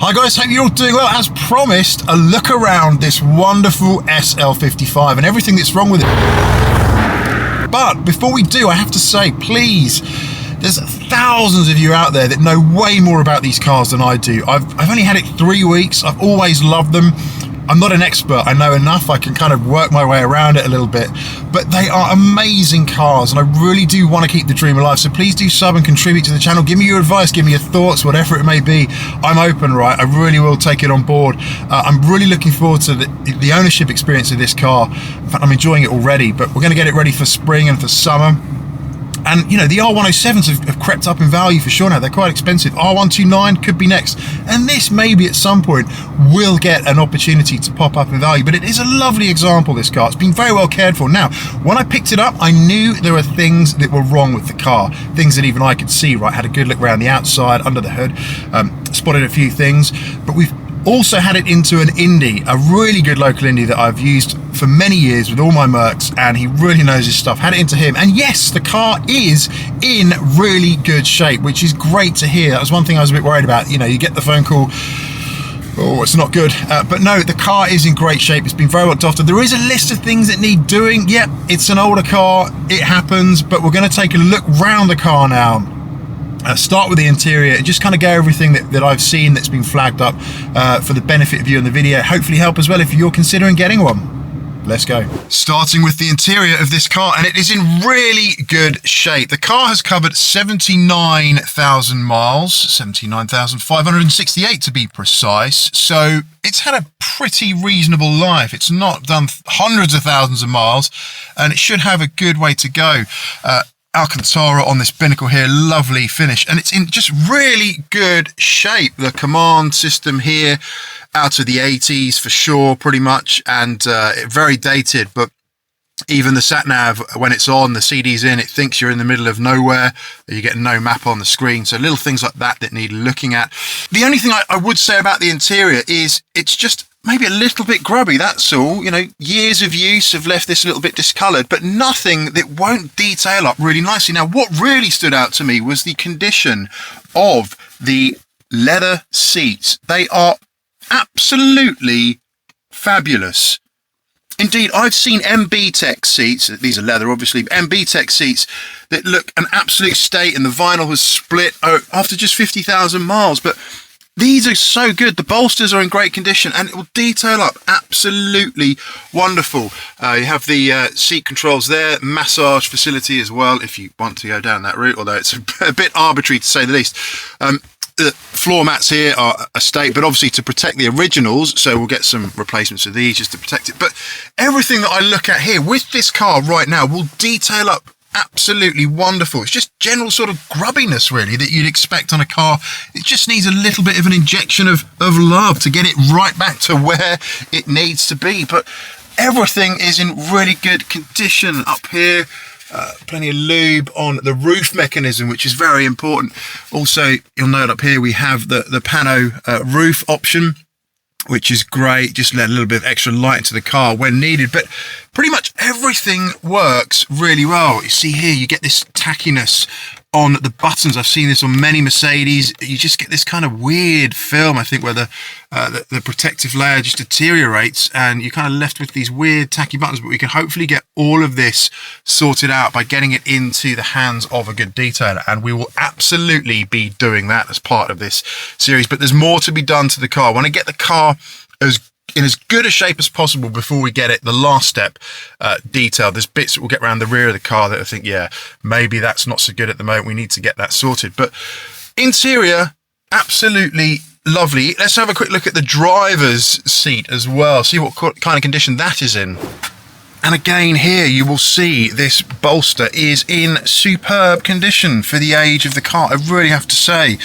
Hi guys, hope you're all doing well. As promised, a look around this wonderful SL55 and everything that's wrong with it. But before we do, I have to say, please, there's thousands of you out there that know way more about these cars than I do. I've only had it 3 weeks. I've always loved them. I'm not an expert. I know enough. I can kind of work my way around it a little bit, but they are amazing cars and I really do want to keep the dream alive. So please do sub and contribute to the channel. Give me your advice, give me your thoughts, whatever it may be. I'm open, right? I really will take it on board. I'm really looking forward to the ownership experience of this car. In fact, I'm enjoying it already, but we're going to get it ready for spring and for summer. And, you know, the R107s have crept up in value for sure now. They're quite expensive. R129 could be next. And this maybe at some point will get an opportunity to pop up in value. But it is a lovely example, this car. It's been very well cared for. Now, when I picked it up, I knew there were things that were wrong with the car. Things that even I could see, right? Had a good look around the outside, under the hood. Spotted a few things. But we've also had it into an Indy, a really good local Indy that I've used for many years with all my Mercs, and he really knows his stuff. Had it into him, and yes, the car is in really good shape, which is great to hear. That was one thing I was a bit worried about. You know, you get the phone call, oh, it's not good. But no, the car is in great shape. It's been very well looked after. There is a list of things that need doing. Yep, it's an older car. It happens, but we're going to take a look round the car now. Start with the interior and just kind of go everything that I've seen that's been flagged up for the benefit of you in the video. Hopefully help as well if you're considering getting one. Let's go. Starting with the interior of this car, and it is in really good shape. The car has covered 79,000 miles, 79,568 to be precise. So it's had a pretty reasonable life. It's not done hundreds of thousands of miles, and it should have a good way to go. Alcantara on this binnacle here, lovely finish, and it's in just really good shape. The command system here, out of the 80s for sure, pretty much, and very dated, but even the sat nav, when it's on, the CD's in, it thinks you're in the middle of nowhere. You get no map on the screen. So little things like that need looking at. The only thing I would say about the interior is it's just maybe a little bit grubby, that's all. You know, years of use have left this a little bit discoloured, but nothing that won't detail up really nicely. Now, what really stood out to me was the condition of the leather seats. They are absolutely fabulous. Indeed, I've seen MB Tech seats, these are leather obviously, but MB Tech seats that look an absolute state, and the vinyl has split after just 50,000 miles. But these are so good. The bolsters are in great condition and it will detail up absolutely wonderful. You have the seat controls there, massage facility as well if you want to go down that route, although it's a bit arbitrary to say the least. The floor mats here are a state, but obviously to protect the originals, so we'll get some replacements of these just to protect it. But everything that I look at here with this car right now will detail up absolutely wonderful. It's just general sort of grubbiness really that you'd expect on a car. It just needs a little bit of an injection of love to get it right back to where it needs to be. But everything is in really good condition up here. Plenty of lube on the roof mechanism, which is very important. Also, you'll note up here we have the pano roof option, which is great. Just let a little bit of extra light into the car when needed. But pretty much everything works really well. You see here, you get this tackiness on the buttons. I've seen this on many Mercedes. You just get this kind of weird film, I think, where the protective layer just deteriorates and you're kind of left with these weird tacky buttons. But we can hopefully get all of this sorted out by getting it into the hands of a good detailer, and we will absolutely be doing that as part of this series. But there's more to be done to the car. I want to get the car in as good a shape as possible before we get it, the last step, detailed. There's bits that we'll get around the rear of the car that I think, yeah, maybe that's not so good at the moment. We need to get that sorted. But interior, absolutely lovely. Let's have a quick look at the driver's seat as well, see what kind of condition that is in. And again here you will see this bolster is in superb condition for the age of the car. I really have to say,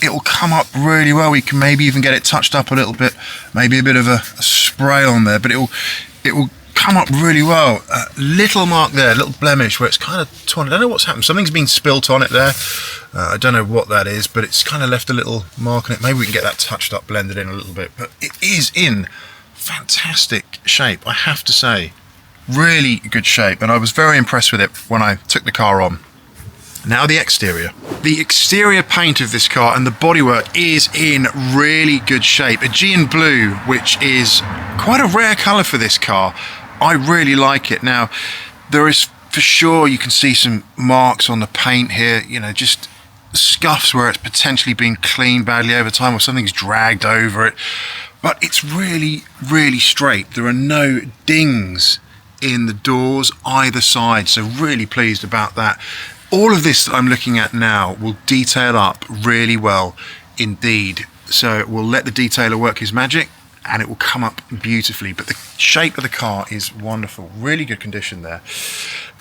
it will come up really well. We can maybe even get it touched up a little bit, maybe a bit of a spray on there, but it will come up really well. Little mark there, little blemish where it's kind of torn. I don't know what's happened. Something's been spilt on it there. I don't know what that is, but it's kind of left a little mark on it. Maybe we can get that touched up, blended in a little bit, but it is in fantastic shape, I have to say. Really good shape, and I was very impressed with it when I took the car on. Now the exterior. The exterior paint of this car and the bodywork is in really good shape. Aegean blue, which is quite a rare colour for this car. I really like it. Now, there is for sure, you can see some marks on the paint here, you know, just scuffs where it's potentially been cleaned badly over time or something's dragged over it. But it's really, really straight. There are no dings in the doors either side, so really pleased about that. All of this that I'm looking at now will detail up really well indeed. So we'll let the detailer work his magic and it will come up beautifully. But the shape of the car is wonderful. Really good condition there.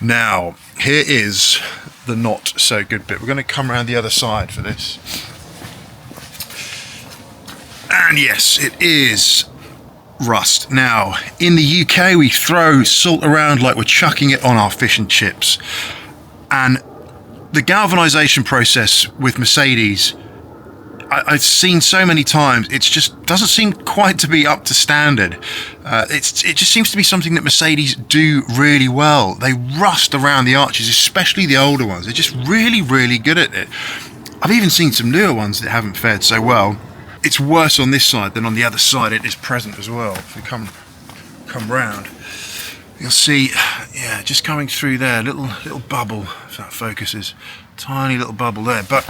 Now, here is the not so good bit. We're going to come around the other side for this. And yes, it is rust. Now, in the UK, we throw salt around like we're chucking it on our fish and chips. And the galvanization process with Mercedes, I've seen so many times, it just doesn't seem quite to be up to standard. It just seems to be something that Mercedes do really well. They rust around the arches, especially the older ones. They're just really, really good at it. I've even seen some newer ones that haven't fared so well. It's worse on this side than on the other side. It is present as well. If we come round, you'll see, yeah, just coming through there, little bubble, if that focuses, tiny little bubble there. But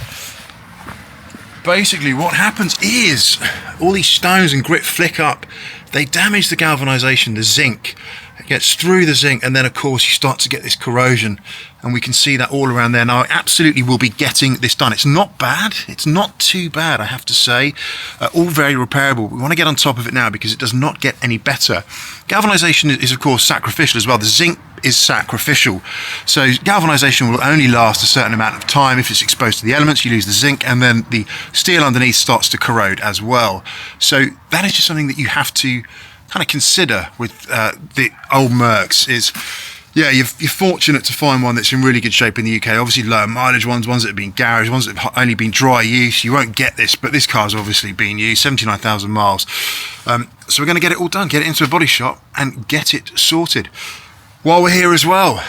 basically what happens is all these stones and grit flick up, they damage the galvanization, the zinc. It gets through the zinc, and then of course you start to get this corrosion, and we can see that all around there. Now I absolutely will be getting this done. It's not bad, it's not too bad, I have to say. All very repairable. We want to get on top of it now because it does not get any better. Galvanization is of course sacrificial as well. The zinc is sacrificial, so galvanization will only last a certain amount of time. If it's exposed to the elements, you lose the zinc, and then the steel underneath starts to corrode as well. So that is just something that you have to kind of consider with the old Mercs. Is, yeah, you're fortunate to find one that's in really good shape in the UK. Obviously lower mileage ones that have been garage, ones that have only been dry use, you won't get this, but this car's obviously been used, 79,000 miles. So we're going to get it all done, get it into a body shop and get it sorted. While we're here as well,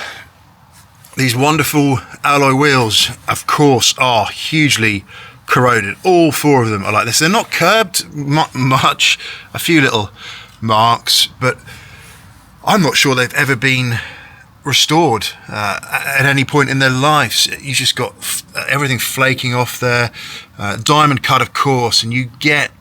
these wonderful alloy wheels, of course, are hugely corroded. All four of them are like this. They're not curbed much, a few little marks, but I'm not sure they've ever been restored at any point in their lives. You just got everything flaking off there. Diamond cut, of course, and you get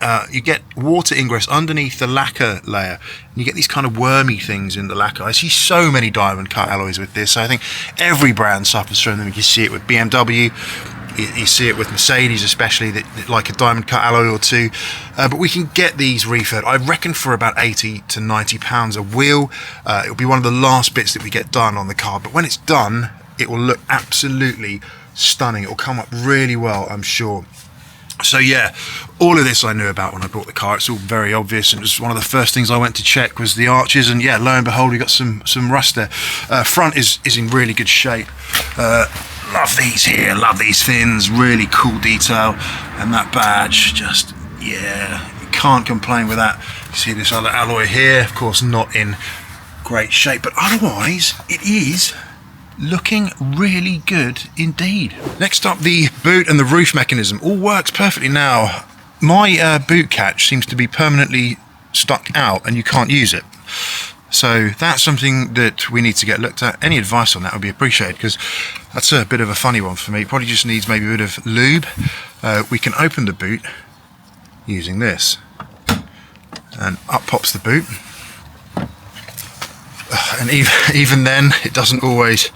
water ingress underneath the lacquer layer, and you get these kind of wormy things in the lacquer. I see so many diamond cut alloys with this. I think every brand suffers from them. You see it with BMW, you see it with Mercedes, especially, that like a diamond cut alloy or two. But we can get these refurbed, I reckon, for about 80 to 90 pounds a wheel. It'll be one of the last bits that we get done on the car, but when it's done, it will look absolutely stunning. It will come up really well, I'm sure. So yeah, all of this I knew about when I bought the car. It's all very obvious, and it was one of the first things I went to check was the arches, and yeah, lo and behold, we got some rust there. Front is in really good shape. Love these here, love these fins, really cool detail, and that badge, just, yeah, you can't complain with that. You see this other alloy here, of course not in great shape, but otherwise it is looking really good indeed. Next up, the boot and the roof mechanism all works perfectly now. My boot catch seems to be permanently stuck out and you can't use it. So that's something that we need to get looked at. Any advice on that would be appreciated, because that's a bit of a funny one for me. It probably just needs maybe a bit of lube. We can open the boot using this, and up pops the boot. And even then, it doesn't always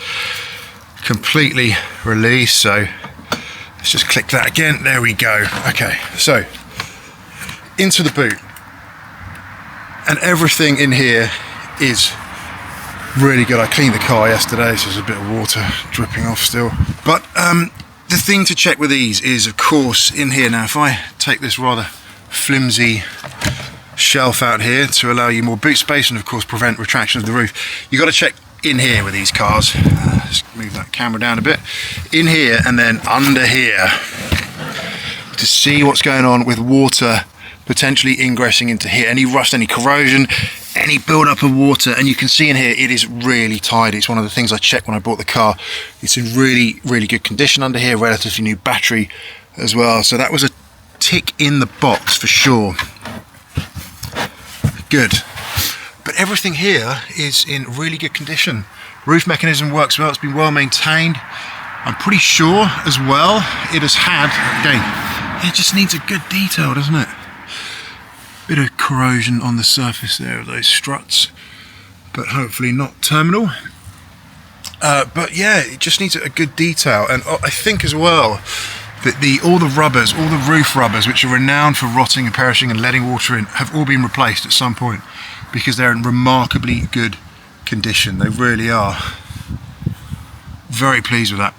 completely release, so let's just click that again. There we go. Okay, so into the boot, and everything in here is really good. I cleaned the car yesterday, so there's a bit of water dripping off still. But the thing to check with these is, of course, in here. Now, if I take this rather flimsy shelf out here to allow you more boot space and, of course, prevent retraction of the roof, you've got to check in here with these cars. Just move that camera down a bit. In here and then under here to see what's going on with water potentially ingressing into here. Any rust, any corrosion, any build-up of water, and you can see in here it is really tidy. It's one of the things I checked when I bought the car. It's in really, really good condition under here, relatively new battery as well. So that was a tick in the box for sure. Good. But everything here is in really good condition. Roof mechanism works well, it's been well maintained. I'm pretty sure as well it has had, again, it just needs a good detail, doesn't it? Bit of corrosion on the surface there of those struts, but hopefully not terminal. But yeah, it just needs a good detail. And I think as well that all the rubbers, all the roof rubbers, which are renowned for rotting and perishing and letting water in, have all been replaced at some point, because they're in remarkably good condition. They really are. Very pleased with that.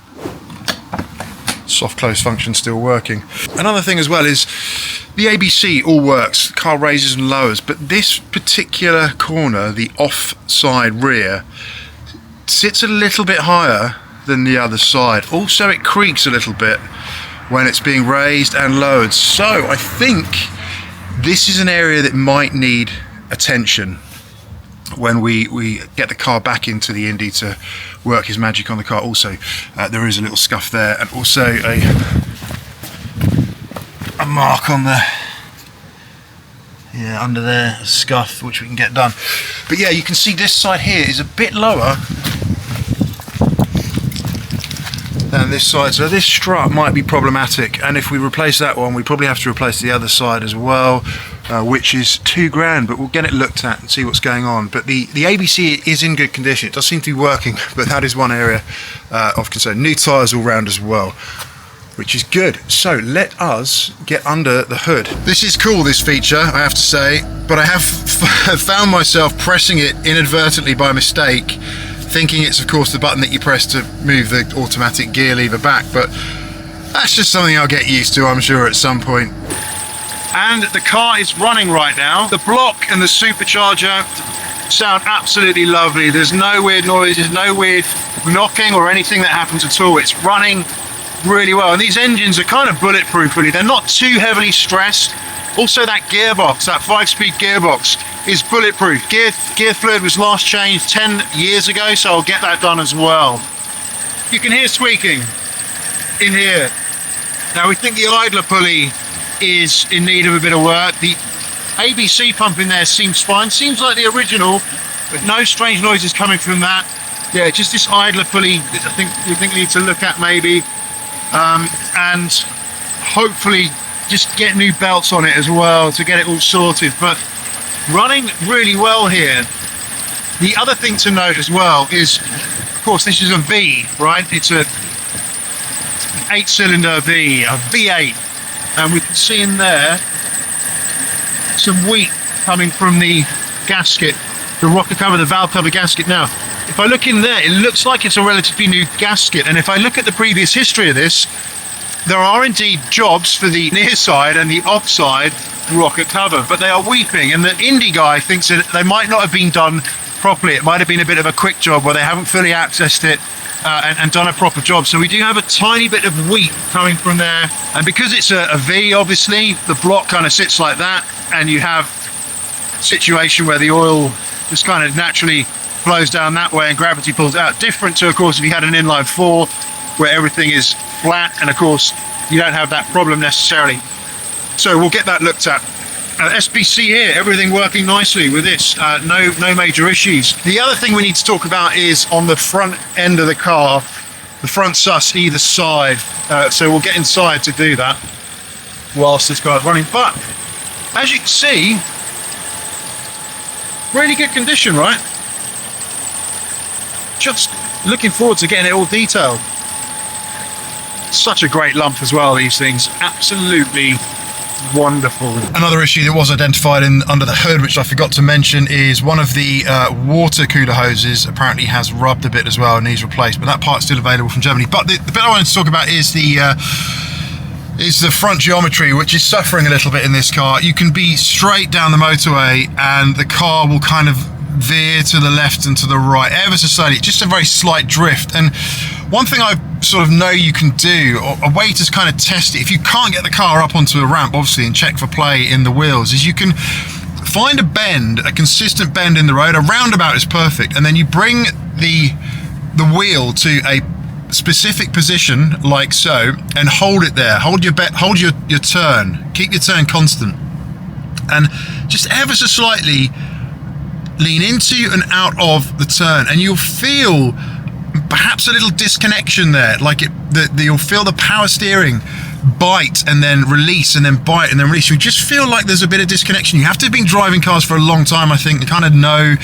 Soft close function still working. Another thing as well is the ABC all works. The car raises and lowers, but this particular corner, the offside rear, sits a little bit higher than the other side. Also, it creaks a little bit when it's being raised and lowered. So I think this is an area that might need attention when we get the car back into the Indy to work his magic on the car. Also, there is a little scuff there, and also a mark on the, yeah, under there, a scuff, which we can get done. But yeah, you can see this side here is a bit lower than this side, so this strut might be problematic, and if we replace that one, we probably have to replace the other side as well, which is £2,000, but we'll get it looked at and see what's going on. But the ABC is in good condition. It does seem to be working, but that is one area of concern. New tyres all round as well, which is good. So let us get under the hood. This is cool, this feature, I have to say, but I have found myself pressing it inadvertently by mistake, thinking it's of course the button that you press to move the automatic gear lever back, but that's just something I'll get used to, I'm sure, at some point. And the car is running right now. The block and the supercharger sound absolutely lovely. There's no weird noises, no weird knocking or anything that happens at all. It's running really well, and these engines are kind of bulletproof really. They're not too heavily stressed. Also, that gearbox, that 5-speed gearbox, is bulletproof. Gear fluid was last changed 10 years ago, so I'll get that done as well. You can hear squeaking in here. Now, we think the idler pulley is in need of a bit of work. The ABC pump in there seems fine, seems like the original, but no strange noises coming from that. Yeah, just this idler pulley that I think you need to look at maybe, and hopefully just get new belts on it as well to get it all sorted. But running really well here. The other thing to note as well is, of course, this is a V, right? It's a 8-cylinder V, a V8, and we can see in there some wheat coming from the gasket, the rocker cover, the valve cover gasket. Now, if I look in there, it looks like it's a relatively new gasket, and if I look at the previous history of this, there are indeed jobs for the near side and the offside rocket cover, but they are weeping, and the Indy guy thinks that they might not have been done properly. It might have been a bit of a quick job where they haven't fully accessed it and done a proper job. So we do have a tiny bit of wheat coming from there, and because it's a V, obviously the block kind of sits like that, and you have a situation where the oil just kind of naturally flows down that way and gravity pulls it out. Different to, of course, if you had an inline 4 where everything is flat, and of course you don't have that problem necessarily. So we'll get that looked at. SPC here, everything working nicely with this, no major issues. The other thing we need to talk about is on the front end of the car, the front sus either side. So we'll get inside to do that whilst this car's running. But as you can see, really good condition, right? Just looking forward to getting it all detailed. Such a great lump as well, these things, absolutely wonderful. Another issue that was identified under the hood, which I forgot to mention, is one of the water cooler hoses apparently has rubbed a bit as well and needs replaced, but that part's still available from Germany. But the bit I wanted to talk about is the front geometry, which is suffering a little bit in this car. You can be straight down the motorway and the car will kind of veer to the left and to the right ever so slightly, just a very slight drift. And one thing I sort of know you can do, or a way to kind of test it if you can't get the car up onto a ramp, obviously, and check for play in the wheels, is you can find a bend, a consistent bend in the road. A roundabout is perfect, and then you bring the wheel to a specific position like so and hold it there. Hold your turn, keep your turn constant, and just ever so slightly lean into and out of the turn, and you'll feel perhaps a little disconnection there, like you'll feel the power steering bite and then release and then bite and then release. You just feel like there's a bit of disconnection. You have to have been driving cars for a long time, I think, to kind of know,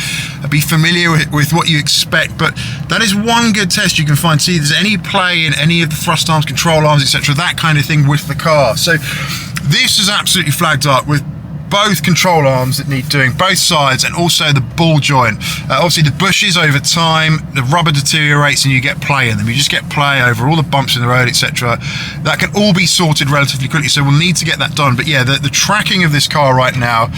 be familiar with what you expect. But that is one good test you can find. See if there's any play in any of the thrust arms, control arms, etc., that kind of thing with the car. So this is absolutely flagged up with both control arms that need doing, both sides, and also the ball joint. Obviously the bushes, over time the rubber deteriorates and you get play in them. You just get play over all the bumps in the road, etc. That can all be sorted relatively quickly, so we'll need to get that done. But yeah, the tracking of this car right now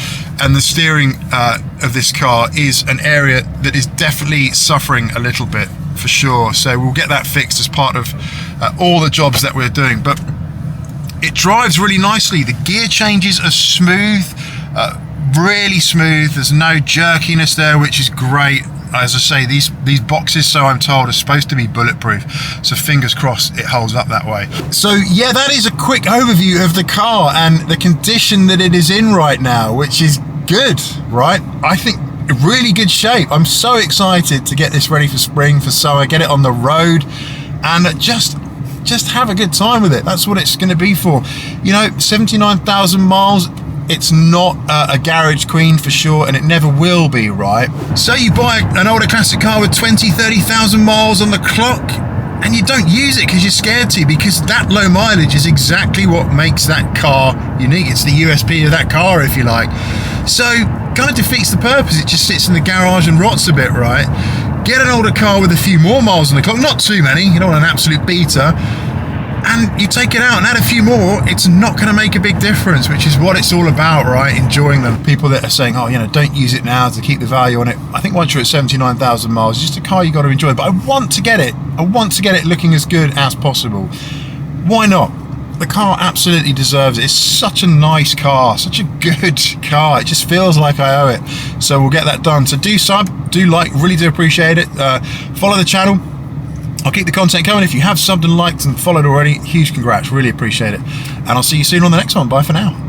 and the steering of this car is an area that is definitely suffering a little bit, for sure. So we'll get that fixed as part of all the jobs that we're doing. But it drives really nicely. The gear changes are smooth, really smooth. There's no jerkiness there, which is great. As I say, these boxes, so I'm told, are supposed to be bulletproof, so fingers crossed it holds up that way. So yeah, that is a quick overview of the car and the condition that it is in right now, which is good, right? I think really good shape. I'm so excited to get this ready for spring, for summer, get it on the road, and just have a good time with it. That's what it's going to be for. You know, 79,000 miles. It's not a garage queen for sure, and it never will be, right? So you buy an older classic car with 20, 30,000 miles on the clock, and you don't use it because you're scared to, because that low mileage is exactly what makes that car unique. It's the USP of that car, if you like. So kind of defeats the purpose. It just sits in the garage and rots a bit, right? Get an older car with a few more miles on the clock, not too many, you don't want an absolute beater, and you take it out and add a few more. It's not going to make a big difference, which is what it's all about, right? Enjoying them. People that are saying, oh, you know, don't use it now to keep the value on it. I think once you're at 79,000 miles, it's just a car you got to enjoy. But I want to get it. I want to get it looking as good as possible. Why not? The car absolutely deserves it. It's such a nice car, such a good car. It just feels like I owe it. So we'll get that done. So do sub, do like, really do appreciate it. Follow the channel. I'll keep the content coming. If you have subbed and liked and followed already, huge congrats, really appreciate it. And I'll see you soon on the next one. Bye for now.